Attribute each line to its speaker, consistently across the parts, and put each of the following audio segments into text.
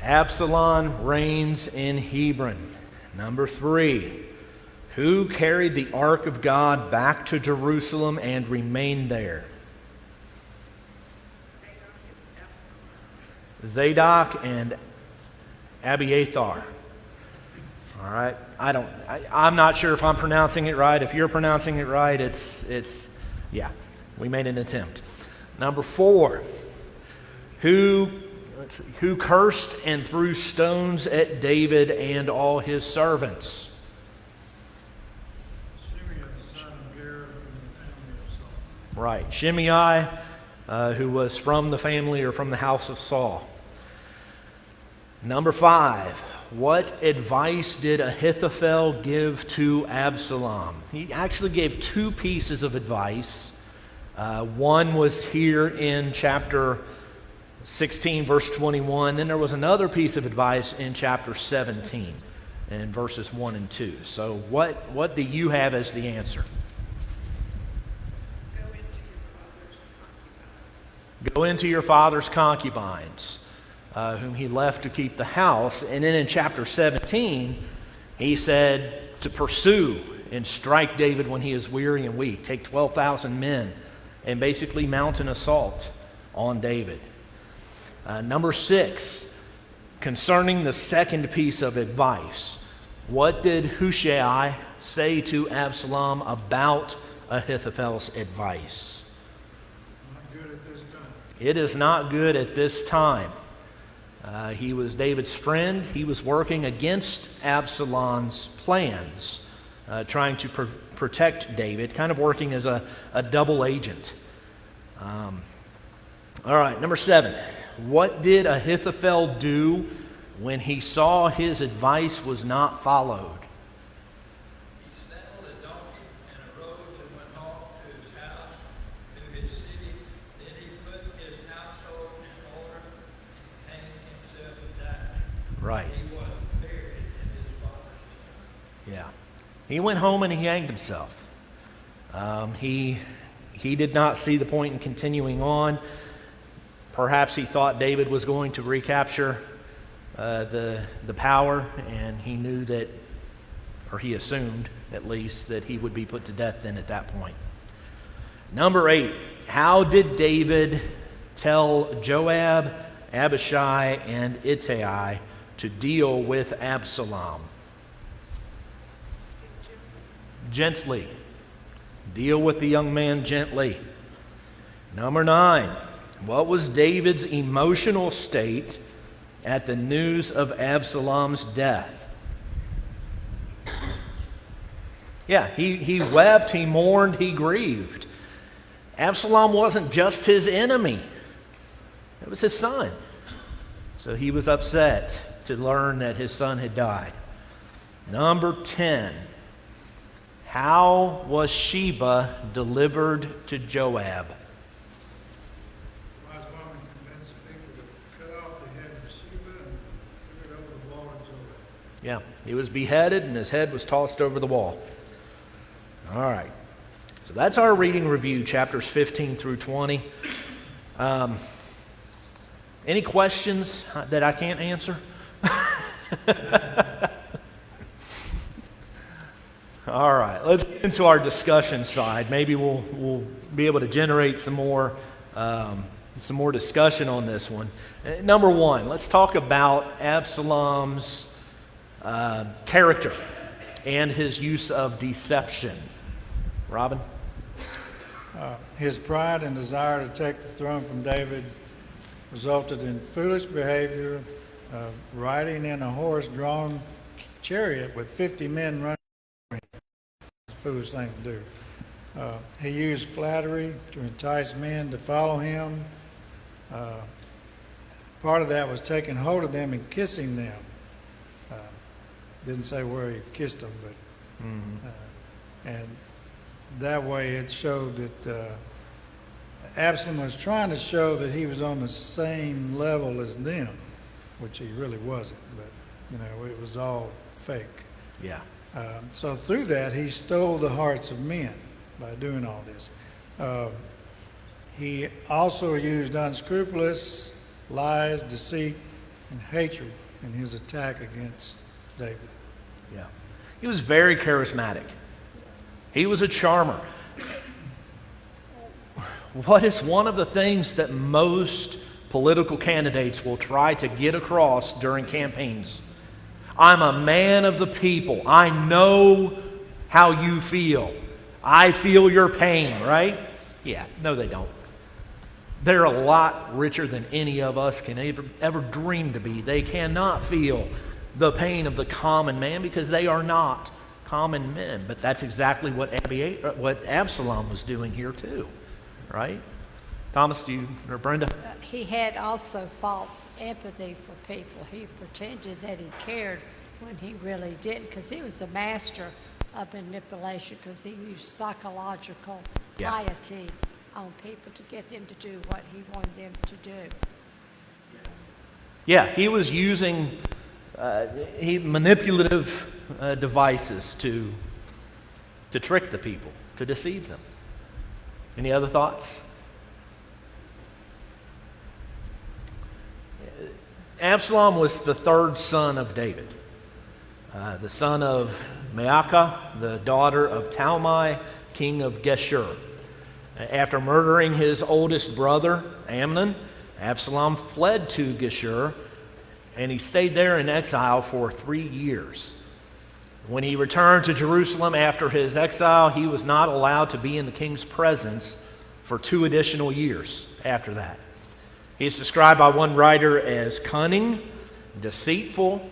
Speaker 1: Absalom reigns in Hebron. Number 3. Who carried the ark of God back to Jerusalem and remained there? Zadok and Abiathar. All right. I'm not sure if I'm pronouncing it right. If you're pronouncing it right, yeah, we made an attempt. Number 4. Who cursed and threw stones at David and all his servants? Right, Shimei, who was from the family or from the house of Saul. Number 5, what advice did Ahithophel give to Absalom? He actually gave 2 pieces of advice. One was here in chapter 16, verse 21. Then there was another piece of advice in chapter 17, in verses 1 and 2. So what do you have as the answer? Go into your father's concubines, whom he left to keep the house. And then in chapter 17, he said to pursue and strike David when he is weary and weak. Take 12,000 men and basically mount an assault on David. Number 6, concerning the second piece of advice, what did Hushai say to Absalom about Ahithophel's advice? It is not good at this time. He was David's friend. He was working against Absalom's plans, trying to protect David, kind of working as a double agent. All right, number 7. What did Ahithophel do when he saw his advice was not followed? Right. Yeah. He went home and he hanged himself. He did not see the point in continuing on. Perhaps he thought David was going to recapture the power, and he knew that, or he assumed at least, that he would be put to death then at that point. Number 8. How did David tell Joab, Abishai, and Ittai to deal with Absalom? Gently. Deal with the young man gently. Number 9. What was David's emotional state at the news of Absalom's death? Yeah, he wept, he mourned, he grieved. Absalom wasn't just his enemy. It was his son. So he was upset to learn that his son had died. Number 10. How was Sheba delivered to Joab?
Speaker 2: Wise woman convinced people to cut off the head of Sheba and put it over the wall of Joab.
Speaker 1: Yeah, he was beheaded and his head was tossed over the wall. All right. So that's our reading review, chapters 15 through 20. Any questions that I can't answer? All right, let's get into our discussion side. Maybe we'll be able to generate some more discussion on this one. Number 1, let's talk about Absalom's character and his use of deception. Robin?
Speaker 2: His pride and desire to take the throne from David resulted in foolish behavior, riding in a horse-drawn chariot with 50 men running. It's a foolish thing to do. He used flattery to entice men to follow him. Part of that was taking hold of them and kissing them. Didn't say where he kissed them, but and that way it showed that Absalom was trying to show that he was on the same level as them, which he really wasn't. But it was all fake.
Speaker 1: Yeah.
Speaker 2: So through that, he stole the hearts of men by doing all this. He also used unscrupulous lies, deceit, and hatred in his attack against David.
Speaker 1: Yeah. He was very charismatic. He was a charmer. What is one of the things that most political candidates will try to get across during campaigns? I'm a man of the people. I know how you feel. I feel your pain, right? Yeah, no they don't. They're a lot richer than any of us can ever dream to be. They cannot feel the pain of the common man because they are not common men. But that's exactly what Absalom was doing here too, right? Thomas, or Brenda?
Speaker 3: He had also false empathy for people. He pretended that he cared when he really didn't, because he was the master of manipulation, because he used psychological piety on people to get them to do what he wanted them to do.
Speaker 1: Yeah, he was using manipulative devices to trick the people, to deceive them. Any other thoughts? Absalom was the third son of David, the son of Maacah, the daughter of Talmai, king of Geshur. After murdering his oldest brother, Amnon, Absalom fled to Geshur, and he stayed there in exile for 3 years. When he returned to Jerusalem after his exile, he was not allowed to be in the king's presence for 2 additional years after that. He is described by one writer as cunning, deceitful,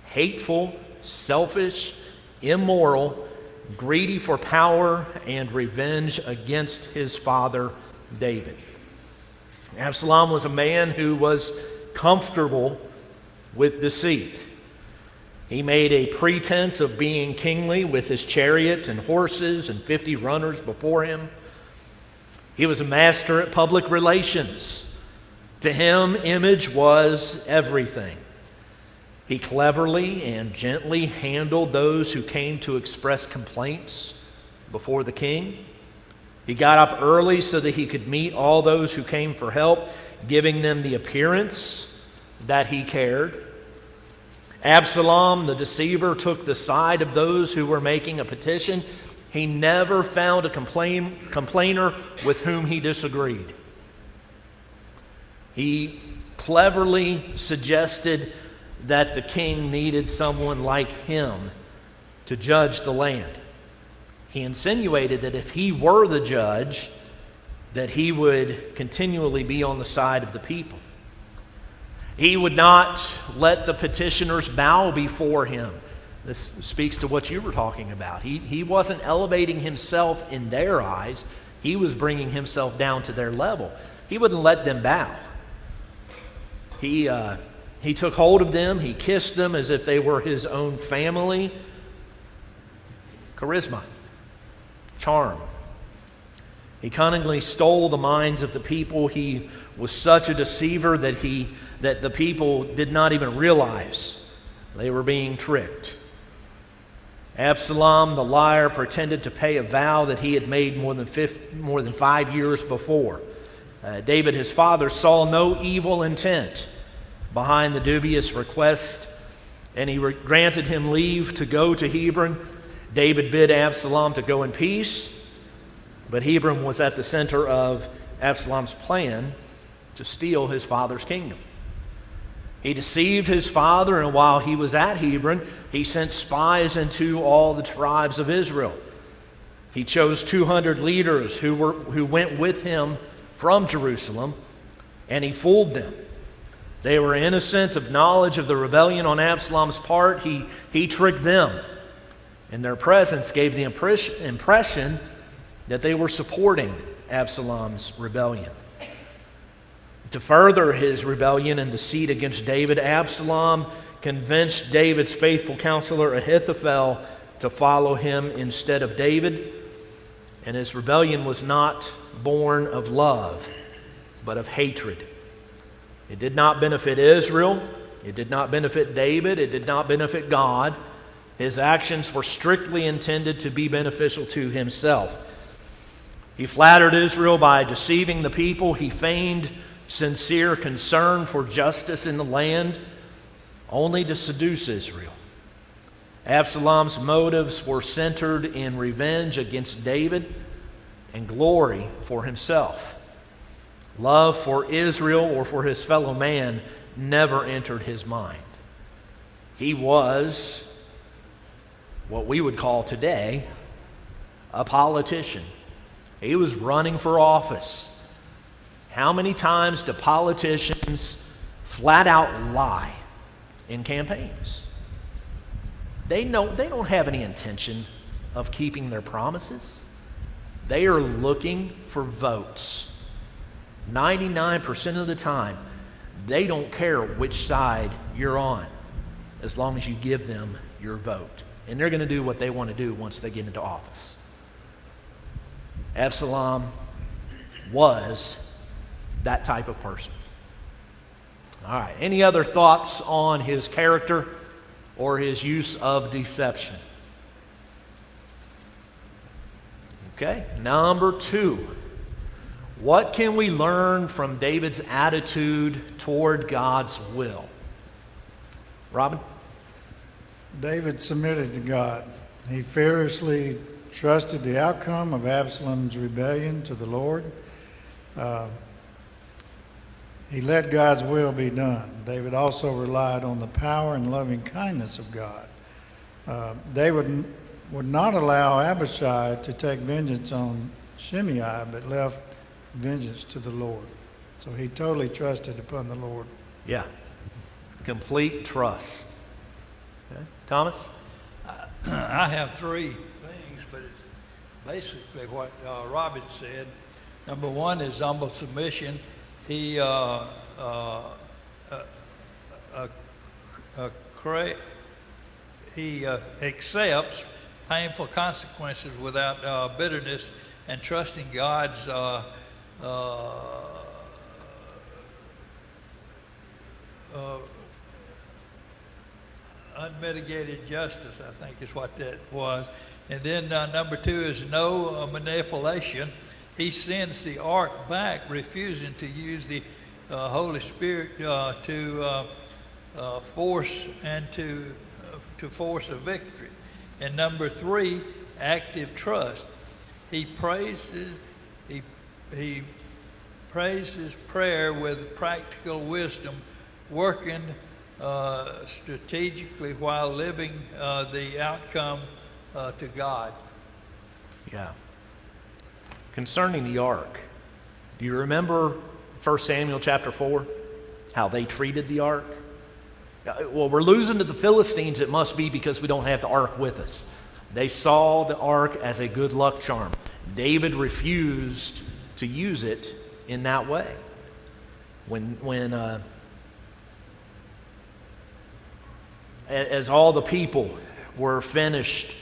Speaker 1: hateful, selfish, immoral, greedy for power, and revenge against his father David. Absalom was a man who was comfortable with deceit. He made a pretense of being kingly with his chariot and horses and 50 runners before him. He was a master at public relations. To him, image was everything. He cleverly and gently handled those who came to express complaints before the king. He got up early so that he could meet all those who came for help, giving them the appearance that he cared. Absalom, the deceiver, took the side of those who were making a petition. He never found a complainer with whom he disagreed. He cleverly suggested that the king needed someone like him to judge the land. He insinuated that if he were the judge, that he would continually be on the side of the people. He would not let the petitioners bow before him. This speaks to what you were talking about. He wasn't elevating himself in their eyes. He was bringing himself down to their level. He wouldn't let them bow. He took hold of them. He kissed them as if they were his own family. Charisma, charm. He cunningly stole the minds of the people. He was such a deceiver that the people did not even realize they were being tricked. Absalom, the liar, pretended to pay a vow that he had made more than 5 years before. David, his father, saw no evil intent behind the dubious request, and he granted him leave to go to Hebron. David bid Absalom to go in peace, but Hebron was at the center of Absalom's plan to steal his father's kingdom. He deceived his father, and while he was at Hebron, he sent spies into all the tribes of Israel. He chose 200 leaders who went with him from Jerusalem, and he fooled them. They were innocent of knowledge of the rebellion on Absalom's part. He tricked them, and their presence gave the impression that they were supporting Absalom's rebellion. To further his rebellion and deceit against David, Absalom convinced David's faithful counselor Ahithophel to follow him instead of David. And his rebellion was not born of love, but of hatred. It did not benefit Israel. It did not benefit David. It did not benefit God. His actions were strictly intended to be beneficial to himself. He flattered Israel by deceiving the people. He feigned sincere concern for justice in the land, only to seduce Israel. Absalom's motives were centered in revenge against David and glory for himself. Love for Israel or for his fellow man never entered his mind. He was what we would call today a politician. He was running for office. How many times do politicians flat out lie in campaigns? They don't have any intention of keeping their promises. They are looking for votes. 99% of the time, they don't care which side you're on as long as you give them your vote. And they're going to do what they want to do once they get into office. Absalom was that type of person. All right, any other thoughts on his character or his use of deception? Okay, number 2. What can we learn from David's attitude toward God's will? Robin?
Speaker 2: David submitted to God. He fearlessly trusted the outcome of Absalom's rebellion to the Lord. He let God's will be done. David also relied on the power and loving kindness of God. David would not allow Abishai to take vengeance on Shimei, but left vengeance to the Lord. So he totally trusted upon the Lord.
Speaker 1: Yeah, complete trust. Okay. Thomas?
Speaker 4: I have 3 things, but it's basically what Robin said. Number 1 is humble submission. He accepts painful consequences without bitterness and trusting God's unmitigated justice, I think is what that was. And then number 2 is no manipulation. He sends the ark back, refusing to use the Holy Spirit to force a victory. And number 3, active trust. He praises prayer with practical wisdom, working strategically while living the outcome to God.
Speaker 1: Yeah. Concerning the ark, do you remember 1 Samuel chapter 4? How they treated the ark? Well, we're losing to the Philistines, it must be because we don't have the ark with us. They saw the ark as a good luck charm. David refused to use it in that way. As all the people were finished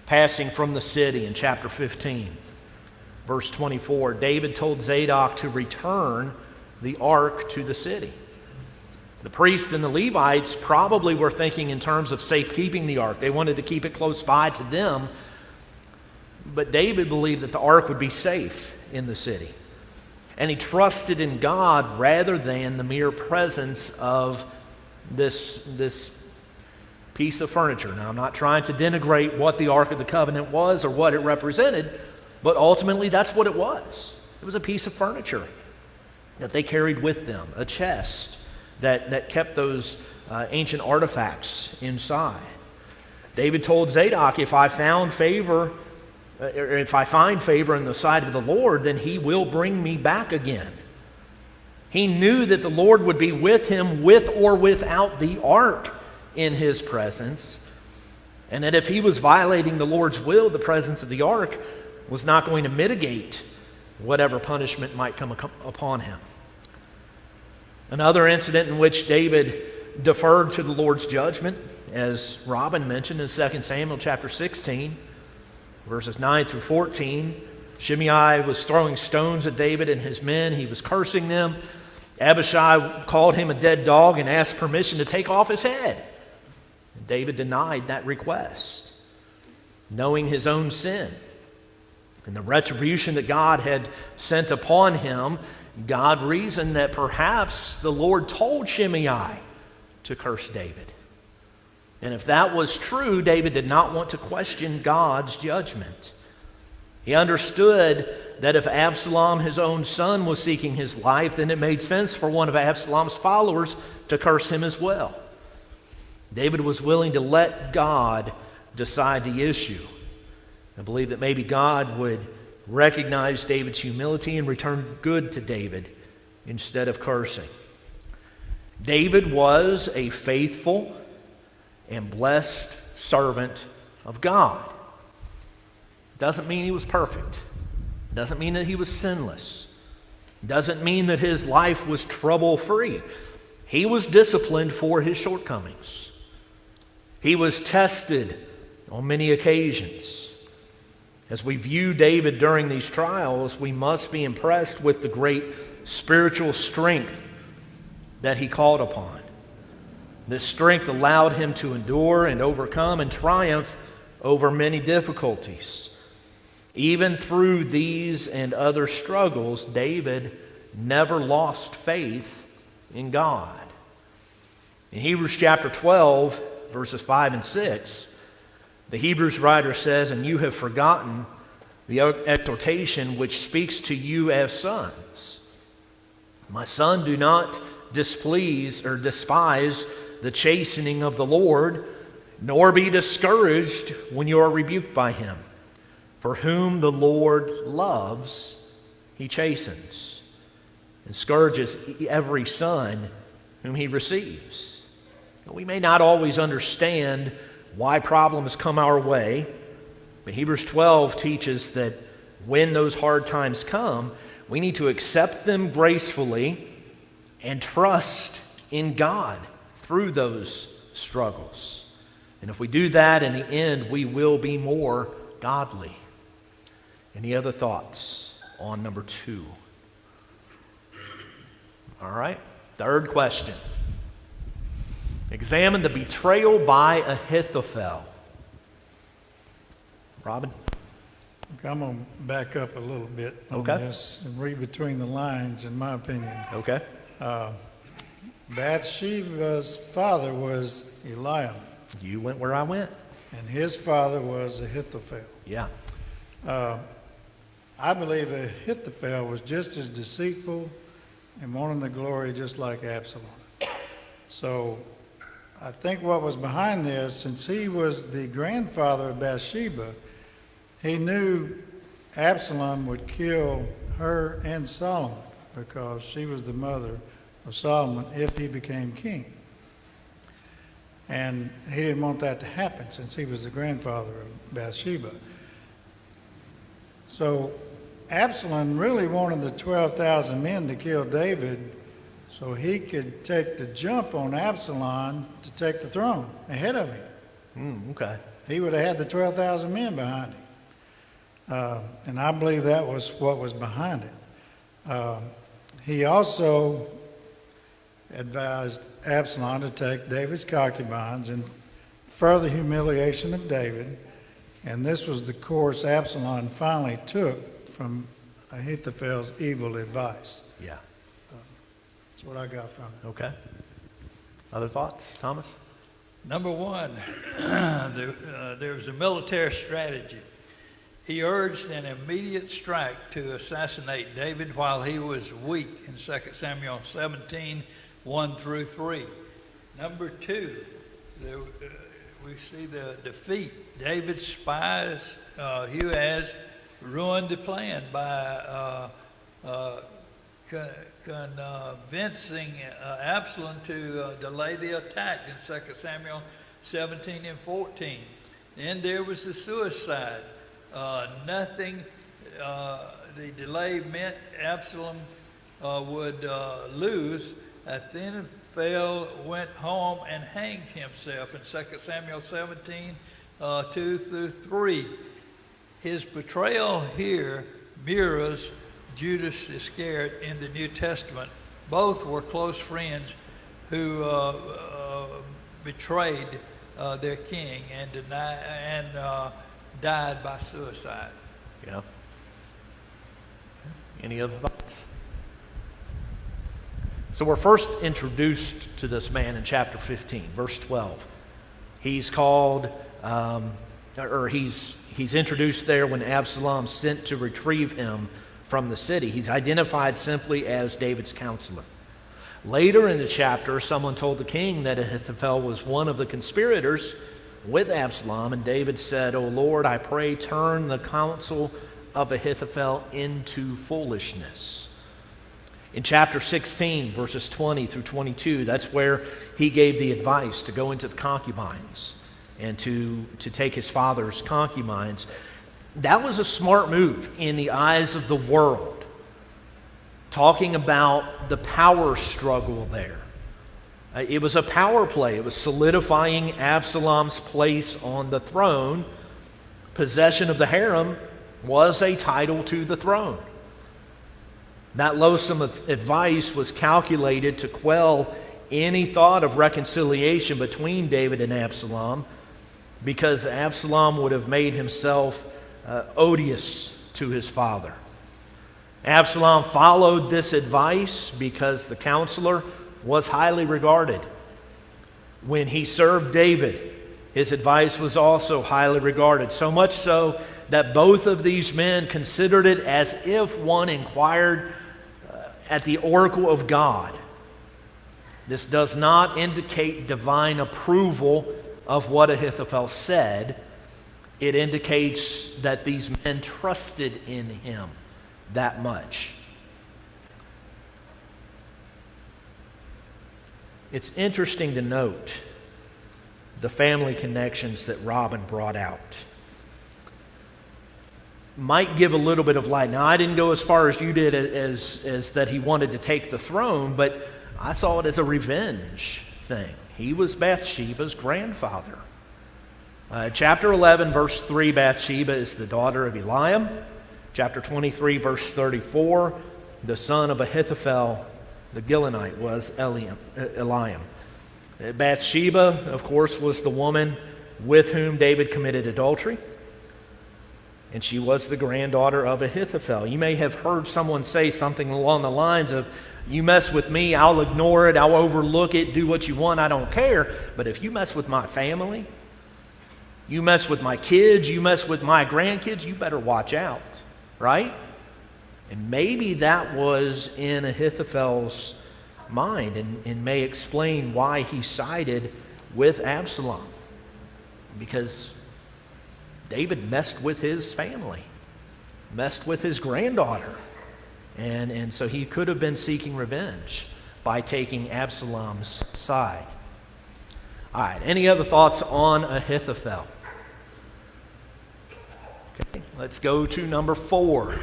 Speaker 1: passing from the city in chapter 15, verse 24, David told Zadok to return the ark to the city. The priests and the Levites probably were thinking in terms of safekeeping the ark. They wanted to keep it close by to them. But David believed that the ark would be safe in the city. And he trusted in God rather than the mere presence of this piece of furniture. Now, I'm not trying to denigrate what the Ark of the Covenant was or what it represented, but ultimately that's what it was. It was a piece of furniture that they carried with them, a chest that kept those ancient artifacts inside. David told Zadok, if I find favor in the sight of the Lord, then he will bring me back again. He knew that the Lord would be with him with or without the ark in his presence, and that if he was violating the Lord's will, the presence of the ark was not going to mitigate whatever punishment might come upon him. Another incident in which David deferred to the Lord's judgment, as Robin mentioned in 2 Samuel chapter 16, verses 9 through 14. Shimei was throwing stones at David and his men. He was cursing them. Abishai called him a dead dog and asked permission to take off his head. David denied that request, knowing his own sin and the retribution that God had sent upon him. God reasoned that perhaps the Lord told Shimei to curse David. And if that was true, David did not want to question God's judgment. He understood that if Absalom, his own son, was seeking his life, then it made sense for one of Absalom's followers to curse him as well. David was willing to let God decide the issue. I believe that maybe God would recognize David's humility and return good to David instead of cursing. David was a faithful and blessed servant of God. Doesn't mean he was perfect. Doesn't mean that he was sinless. Doesn't mean that his life was trouble-free. He was disciplined for his shortcomings. He was tested on many occasions. As we view David during these trials, we must be impressed with the great spiritual strength that he called upon. This strength allowed him to endure and overcome and triumph over many difficulties. Even through these and other struggles, David never lost faith in God. In Hebrews chapter 12, verses 5 and 6, the Hebrews writer says, "And you have forgotten the exhortation which speaks to you as sons. My son, do not displease or despise the chastening of the Lord, nor be discouraged when you are rebuked by him. For whom the Lord loves, he chastens, and scourges every son whom he receives." We may not always understand why problems come our way, but Hebrews 12 teaches that when those hard times come, we need to accept them gracefully and trust in God through those struggles. And if we do that, in the end, we will be more godly. Any other thoughts on number 2? All right, third question. Examine the betrayal by Ahithophel. Robin?
Speaker 2: Okay, I'm going to back up a little bit on
Speaker 1: Okay.
Speaker 2: this and read between the lines, in my opinion.
Speaker 1: Okay.
Speaker 2: Bathsheba's father was Eliam,
Speaker 1: You went where I went.
Speaker 2: and his father was Ahithophel.
Speaker 1: Yeah.
Speaker 2: I believe Ahithophel was just as deceitful and wanting the glory just like Absalom. So I think what was behind this, since he was the grandfather of Bathsheba, he knew Absalom would kill her and Solomon because she was the mother of Solomon if he became king. And he didn't want that to happen since he was the grandfather of Bathsheba. So Absalom really wanted the 12,000 men to kill David so he could take the jump on Absalom to take the throne ahead of him.
Speaker 1: Okay.
Speaker 2: He would have had the 12,000 men behind him. And I believe that was what was behind it. He also advised Absalom to take David's concubines in further humiliation of David. And this was the course Absalom finally took from Ahithophel's evil advice.
Speaker 1: Yeah.
Speaker 2: That's what I got from it.
Speaker 1: Okay. Other thoughts, Thomas?
Speaker 4: Number one, there was a military strategy. He urged an immediate strike to assassinate David while he was weak in 2 Samuel 17, 1 through 3. Number two, we see the defeat. David's spies, Hushai, ruined the plan by convincing Absalom to delay the attack in 2 Samuel 17 and 14. Then there was the suicide. The delay meant Absalom would lose. Ahithophel went home and hanged himself in 2 Samuel 17, 2 through 3. His betrayal here mirrors Judas Iscariot in the New Testament. Both were close friends who betrayed their king and died by suicide.
Speaker 1: Yeah. Any other thoughts? So we're first introduced to this man in chapter 15, verse 12. He's called, he's introduced there when Absalom sent to retrieve him from the city. He's identified simply as David's counselor. Later in the chapter, someone told the king that Ahithophel was one of the conspirators with Absalom, and David said, "O Lord, I pray, turn the counsel of Ahithophel into foolishness." In chapter 16, verses 20 through 22, that's where he gave the advice to go into the concubines and to take his father's concubines. That was a smart move in the eyes of the world, talking about the power struggle there. It was a power play. It was solidifying Absalom's place on the throne. Possession of the harem was a title to the throne. That loathsome advice was calculated to quell any thought of reconciliation between David and Absalom, because Absalom would have made himself odious to his father. Absalom followed this advice because the counselor was highly regarded. When he served David, his advice was also highly regarded, so much so that both of these men considered it as if one inquired at the oracle of God. This does not indicate divine approval of what Ahithophel said. It indicates that these men trusted in him that much. It's interesting to note the family connections that Robin brought out. Might give a little bit of light. Now, I didn't go as far as you did as that he wanted to take the throne, but I saw it as a revenge thing. He was Bathsheba's grandfather. Chapter 11, verse 3, Bathsheba is the daughter of Eliam. Chapter 23, verse 34, the son of Ahithophel, the Gilonite, was Eliam. Bathsheba, of course, was the woman with whom David committed adultery. And she was the granddaughter of Ahithophel. You may have heard someone say something along the lines of, "You mess with me, I'll ignore it, I'll overlook it, do what you want, I don't care. But if you mess with my family, you mess with my kids, you mess with my grandkids, you better watch out." Right? And maybe that was in Ahithophel's mind and may explain why he sided with Absalom. Because David messed with his family, messed with his granddaughter. And so he could have been seeking revenge by taking Absalom's side. All right, any other thoughts on Ahithophel? Okay, let's go to number 4.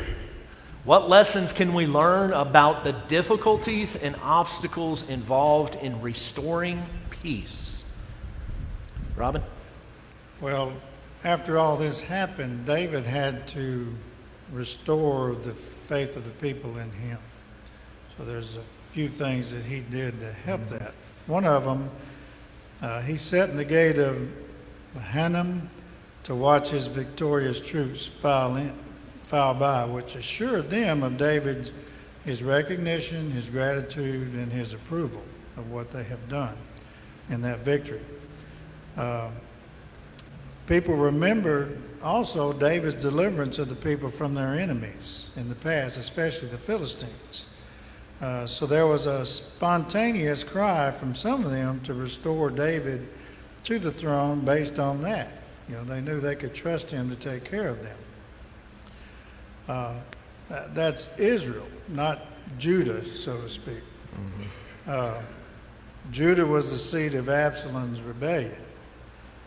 Speaker 1: What lessons can we learn about the difficulties and obstacles involved in restoring peace? Robin?
Speaker 2: Well, after all this happened, David had to restore the faith of the people in him. So there's a few things that he did to help that. One of them, he sat in the gate of Hanam to watch his victorious troops file by, which assured them of his recognition, his gratitude, and his approval of what they have done in that victory. People remember also David's deliverance of the people from their enemies in the past, especially the Philistines. So there was a spontaneous cry from some of them to restore David to the throne based on that. You know, they knew they could trust him to take care of them. That's Israel, not Judah, so to speak. Judah was the seat of Absalom's rebellion.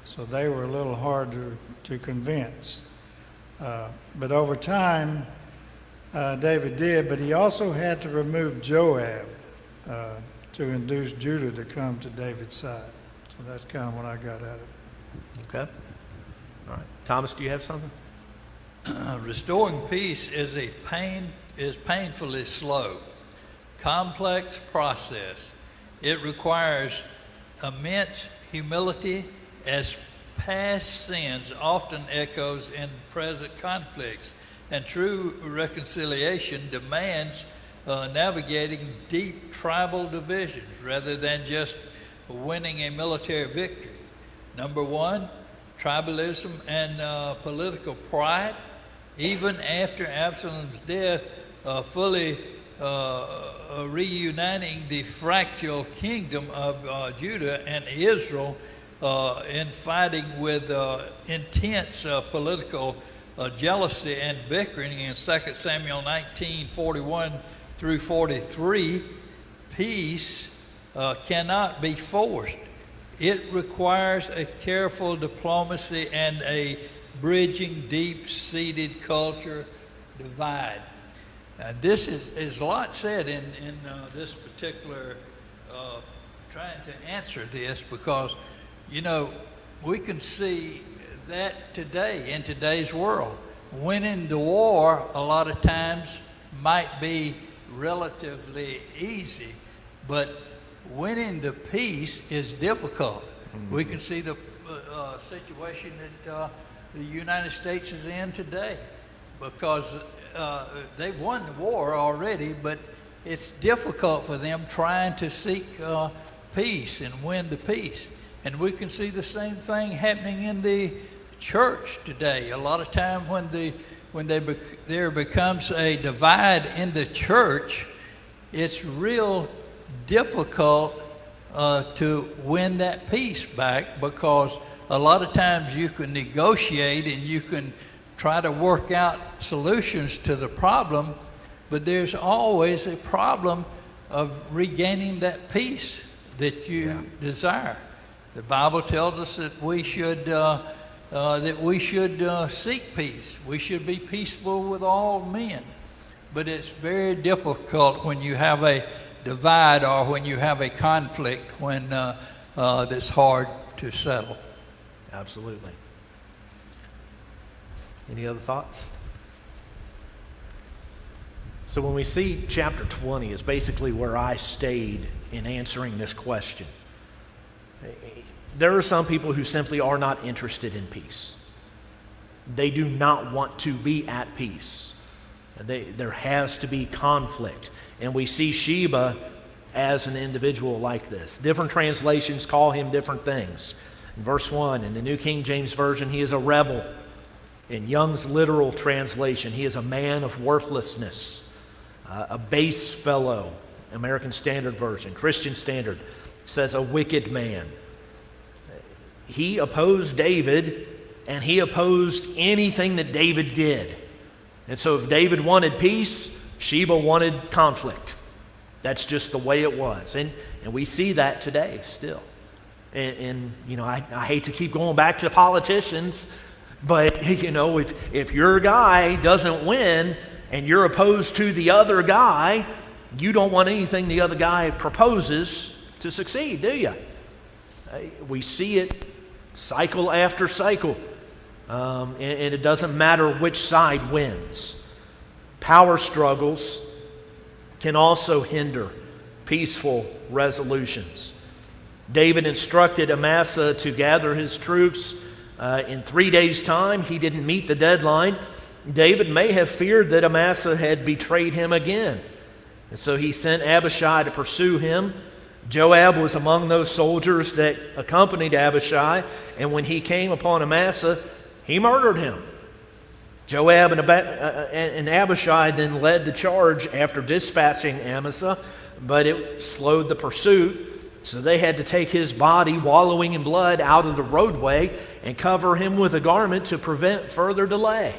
Speaker 2: So they were a little hard to convince. But over time, David did, but he also had to remove Joab to induce Judah to come to David's side. So that's kind of what I got out of it.
Speaker 1: Okay. All right. Thomas, do you have something?
Speaker 4: Restoring peace is painfully slow, complex process. It requires immense humility, as past sins often echoes in present conflicts, and true reconciliation demands navigating deep tribal divisions rather than just winning a military victory. Number one, tribalism and political pride. Even after Absalom's death, fully reuniting the fractured kingdom of Judah and Israel in fighting with intense political jealousy and bickering in 2 Samuel 19:41 through 43, peace cannot be forced. It requires a careful diplomacy and a bridging deep-seated culture divide. This is a lot said in this particular trying to answer this, because, you know, we can see that today in today's world. Winning the war a lot of times might be relatively easy, but winning the peace is difficult. We can see the situation that the United States is in today, because they've won the war already, but it's difficult for them trying to seek peace and win the peace. And we can see the same thing happening in the church today. A lot of time when there becomes a divide in the church, it's real difficult to win that peace back, because a lot of times you can negotiate and you can try to work out solutions to the problem, but there's always a problem of regaining that peace that you desire. The Bible tells us that we should seek peace. We should be peaceable with all men. But it's very difficult when you have a divide or when you have a conflict, when that's hard to settle.
Speaker 1: Absolutely. Any other thoughts? So when we see chapter 20 is basically where I stayed in answering this question. There are some people who simply are not interested in peace. They do not want to be at peace. There has to be conflict. And we see Sheba as an individual like this. Different translations call him different things. In verse 1, in the New King James Version, he is a rebel. In Young's literal translation, he is a man of worthlessness, a base fellow. American Standard Version. Christian Standard says a wicked man. He opposed David, and he opposed anything that David did. And so if David wanted peace, Sheba wanted conflict. That's just the way it was. And we see that today still. And you know, I hate to keep going back to politicians, but you know, if your guy doesn't win and you're opposed to the other guy, you don't want anything the other guy proposes to succeed, do you? We see it cycle after cycle. And it doesn't matter which side wins. Power struggles can also hinder peaceful resolutions. David instructed Amasa to gather his troops in 3 days' time. He didn't meet the deadline. David may have feared that Amasa had betrayed him again. And so he sent Abishai to pursue him. Joab was among those soldiers that accompanied Abishai, and when he came upon Amasa, he murdered him. Joab and Abishai then led the charge after dispatching Amasa, but it slowed the pursuit, so they had to take his body, wallowing in blood, out of the roadway and cover him with a garment to prevent further delay.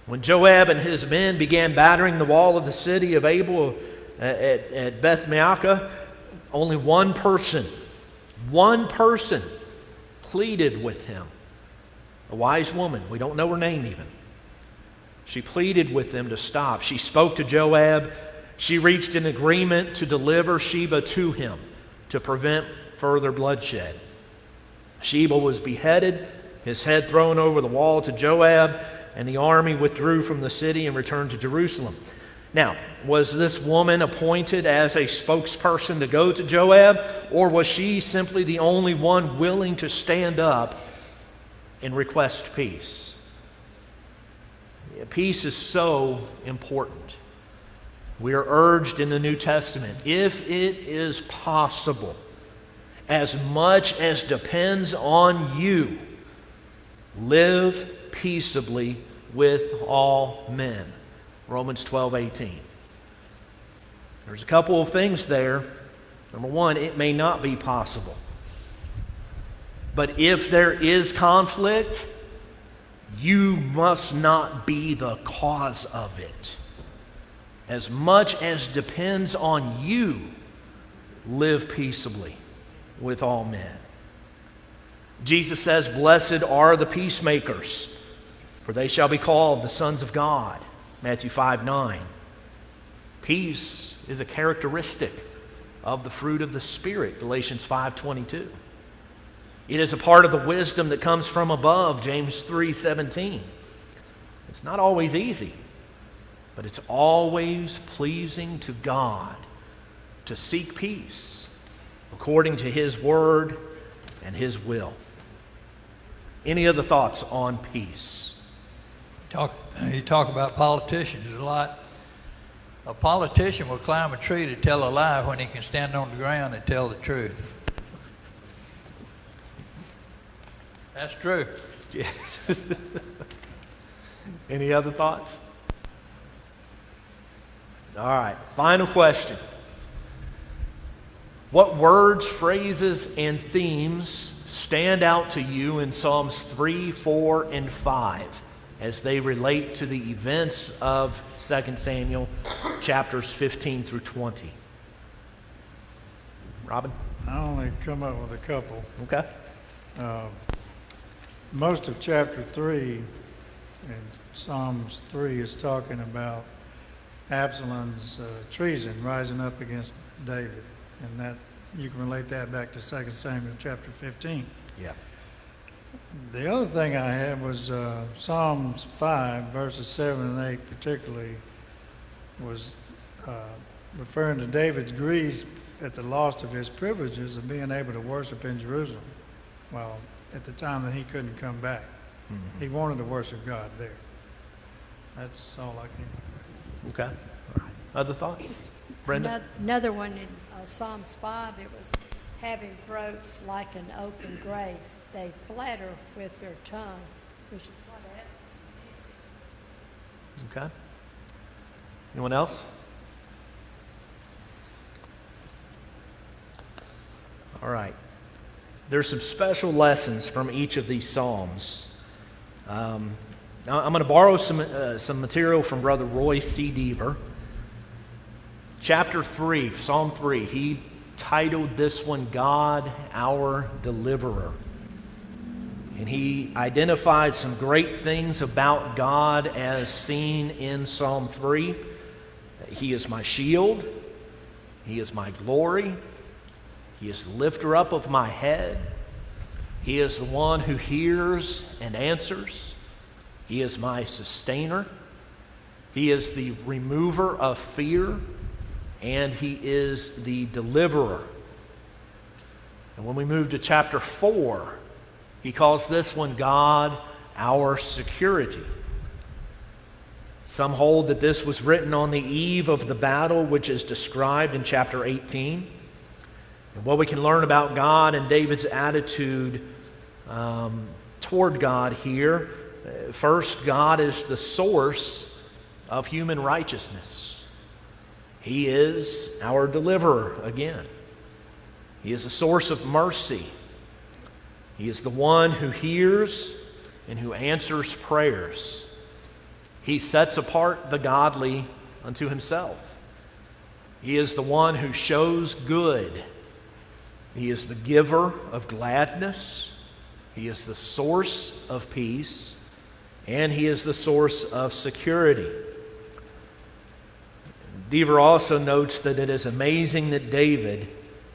Speaker 1: When Joab and his men began battering the wall of the city of Abel at Beth-Maacah, only one person pleaded with him. A wise woman. We don't know her name even. She pleaded with them to stop. She spoke to Joab. She reached an agreement to deliver Sheba to him to prevent further bloodshed. Sheba was beheaded, his head thrown over the wall to Joab, and the army withdrew from the city and returned to Jerusalem. Now, was this woman appointed as a spokesperson to go to Joab, or was she simply the only one willing to stand up and request peace? Peace is so important. We are urged in the New Testament, if it is possible, as much as depends on you, live peaceably with all men. Romans 12:18. There's a couple of things there. Number one, it may not be possible. But if there is conflict, you must not be the cause of it. As much as depends on you, live peaceably with all men. Jesus says, "Blessed are the peacemakers, for they shall be called the sons of God." Matthew 5:9. Peace is a characteristic of the fruit of the Spirit. Galatians 5:22. It is a part of the wisdom that comes from above. James 3:17. It's not always easy, but it's always pleasing to God to seek peace according to His Word and His will. Any other thoughts on peace?
Speaker 4: You talk about politicians a lot. A politician will climb a tree to tell a lie when he can stand on the ground and tell the truth. That's true.
Speaker 1: Yeah. Any other thoughts? All right, final question. What words, phrases, and themes stand out to you in Psalms 3, 4, and 5 as they relate to the events of 2 Samuel chapters 15 through 20? Robin?
Speaker 2: I only come up with a couple.
Speaker 1: Okay.
Speaker 2: Most of chapter 3 in Psalms 3 is talking about Absalom's treason rising up against David. And that you can relate that back to 2 Samuel chapter 15.
Speaker 1: Yeah.
Speaker 2: The other thing I had was Psalms 5, verses 7 and 8 particularly, was referring to David's grief at the loss of his privileges of being able to worship in Jerusalem. Well, at the time that he couldn't come back. Mm-hmm. He wanted to worship God there. That's all I can.
Speaker 1: Okay. All right. Other thoughts? Brenda?
Speaker 3: Another one in Psalms 5, it was having throats like an open grave. They flatter with their tongue, which is what Absalom did.
Speaker 1: Okay. Anyone else? All right. There's some special lessons from each of these psalms. I'm going to borrow some material from Brother Roy C. Deaver. Chapter 3, Psalm 3, he titled this one, God, Our Deliverer. And he identified some great things about God as seen in Psalm 3. He is my shield. He is my glory. He is the lifter up of my head. He is the one who hears and answers. He is my sustainer. He is the remover of fear. And he is the deliverer. And when we move to chapter 4, he calls this one God, our security. Some hold that this was written on the eve of the battle, which is described in chapter 18. And what we can learn about God and David's attitude toward God here. First, God is the source of human righteousness. He is our deliverer again. He is a source of mercy. He is the one who hears and who answers prayers. He sets apart the godly unto himself. He is the one who shows good. He is the giver of gladness. He is the source of peace. And he is the source of security. Deaver also notes that it is amazing that David,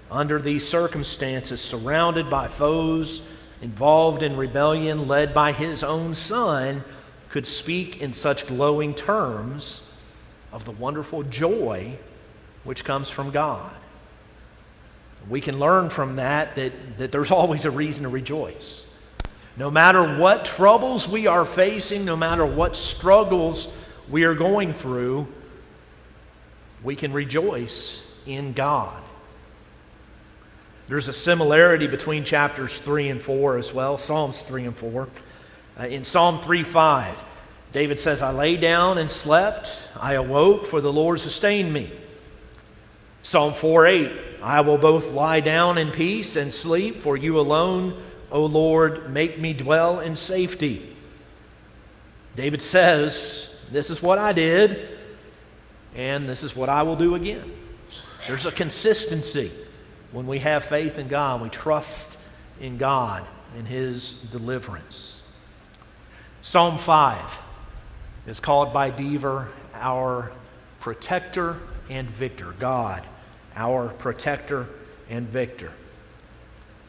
Speaker 1: under these circumstances, surrounded by foes, involved in rebellion, led by his own son, could speak in such glowing terms of the wonderful joy which comes from God. We can learn from that there's always a reason to rejoice. No matter what troubles we are facing, no matter what struggles we are going through, we can rejoice in God. There's a similarity between chapters 3 and 4 as well, Psalms 3 and 4. In Psalm 3:5, David says, I lay down and slept, I awoke, for the Lord sustained me. Psalm 4:8, I will both lie down in peace and sleep, for you alone, O Lord, make me dwell in safety. David says, this is what I did, and this is what I will do again. There's a consistency when we have faith in God, we trust in God and His deliverance. Psalm 5 is called by Dever our protector and victor. God, our protector and victor.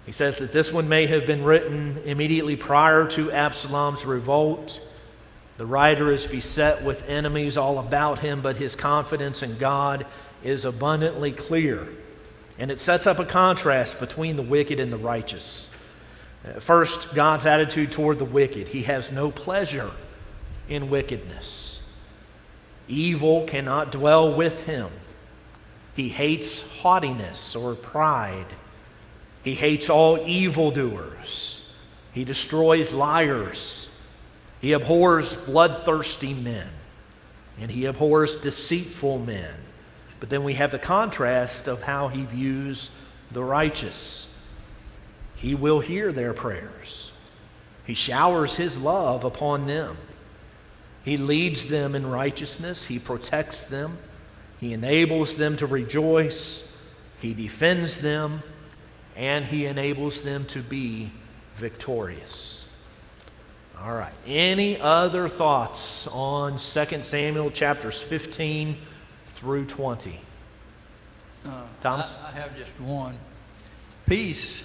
Speaker 1: He says that this one may have been written immediately prior to Absalom's revolt. The writer is beset with enemies all about him, but his confidence in God is abundantly clear. And it sets up a contrast between the wicked and the righteous. First, God's attitude toward the wicked. He has no pleasure in wickedness. Evil cannot dwell with him. He hates haughtiness or pride. He hates all evildoers. He destroys liars. He abhors bloodthirsty men. And he abhors deceitful men. But then we have the contrast of how he views the righteous. He will hear their prayers. He showers his love upon them. He leads them in righteousness. He protects them. He enables them to rejoice. He defends them. And he enables them to be victorious. All right. Any other thoughts on 2 Samuel chapters 15 through 20? Thomas?
Speaker 4: I have just one. Peace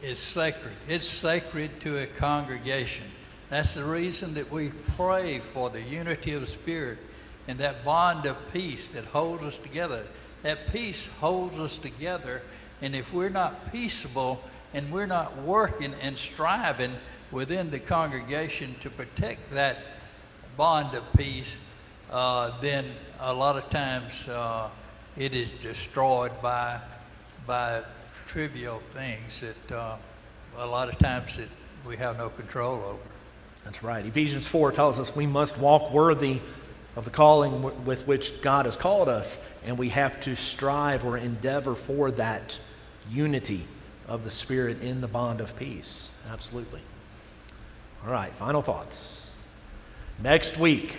Speaker 4: is sacred. It's sacred to a congregation. That's the reason that we pray for the unity of the Spirit and that bond of peace that holds us together. That peace holds us together, and if we're not peaceable and we're not working and striving within the congregation to protect that bond of peace, then a lot of times it is destroyed by trivial things that a lot of times that we have no control over.
Speaker 1: That's right. Ephesians 4 tells us we must walk worthy of the calling with which God has called us, and we have to strive or endeavor for that unity of the Spirit in the bond of peace. Absolutely. All right, final thoughts. Next week,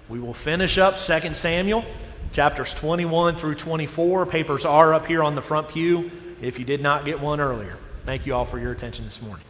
Speaker 1: we will finish up 2 Samuel, chapters 21 through 24. Papers are up here on the front pew if you did not get one earlier. Thank you all for your attention this morning.